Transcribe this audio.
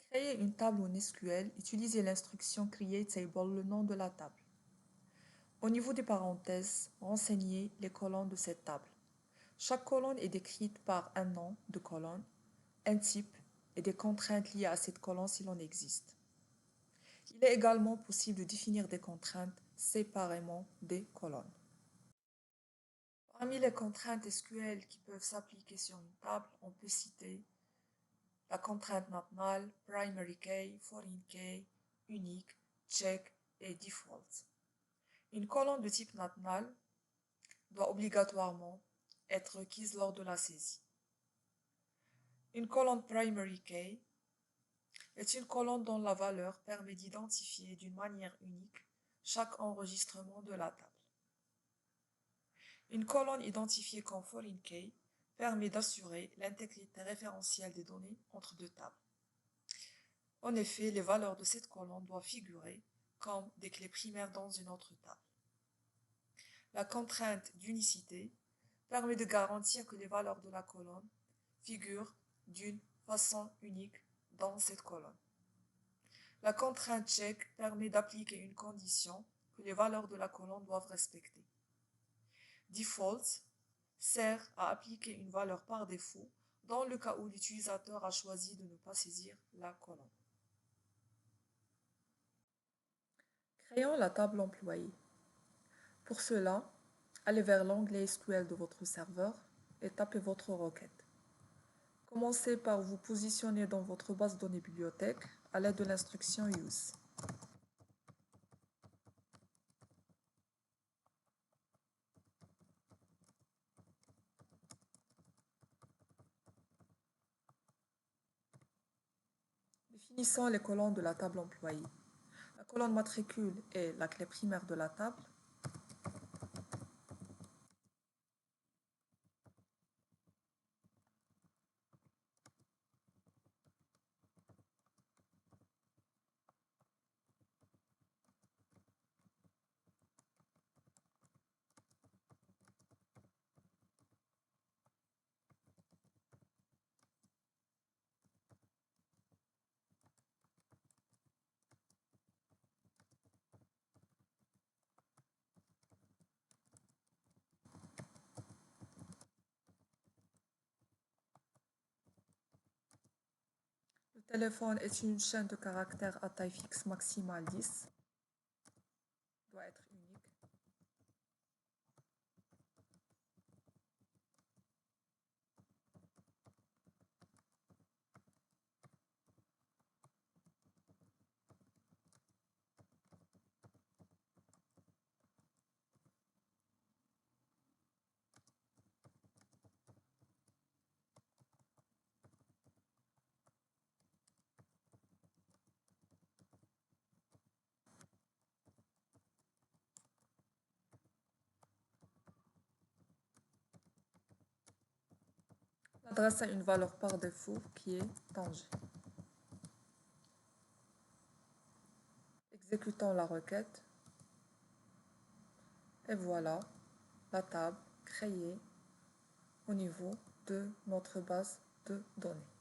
Créer une table en SQL, utilisez l'instruction createTable, le nom de la table. Au niveau des parenthèses, renseignez les colonnes de cette table. Chaque colonne est décrite par un nom de colonne, un type et des contraintes liées à cette colonne s'il en existe. Il est également possible de définir des contraintes séparément des colonnes. Parmi les contraintes SQL qui peuvent s'appliquer sur une table, on peut citer la contrainte normale, primary key, foreign key, unique, check et default. Une colonne de type normal doit obligatoirement être requise lors de la saisie. Une colonne primary key est une colonne dont la valeur permet d'identifier d'une manière unique chaque enregistrement de la table. Une colonne identifiée comme foreign key permet d'assurer l'intégrité référentielle des données entre deux tables. En effet, les valeurs de cette colonne doivent figurer comme des clés primaires dans une autre table. La contrainte d'unicité permet de garantir que les valeurs de la colonne figurent d'une façon unique dans cette colonne. La contrainte check permet d'appliquer une condition que les valeurs de la colonne doivent respecter. Default sert à appliquer une valeur par défaut dans le cas où l'utilisateur a choisi de ne pas saisir la colonne. Créons la table employée. Pour cela, allez vers l'onglet SQL de votre serveur et tapez votre requête. Commencez par vous positionner dans votre base de données bibliothèque à l'aide de l'instruction use. Définissons les colonnes de la table employée. La colonne matricule est la clé primaire de la table. Le téléphone est une chaîne de caractères à taille fixe maximale 10. Doit être unique. L'adresse a une valeur par défaut qui est tangée. Exécutons la requête. Et voilà la table créée au niveau de notre base de données.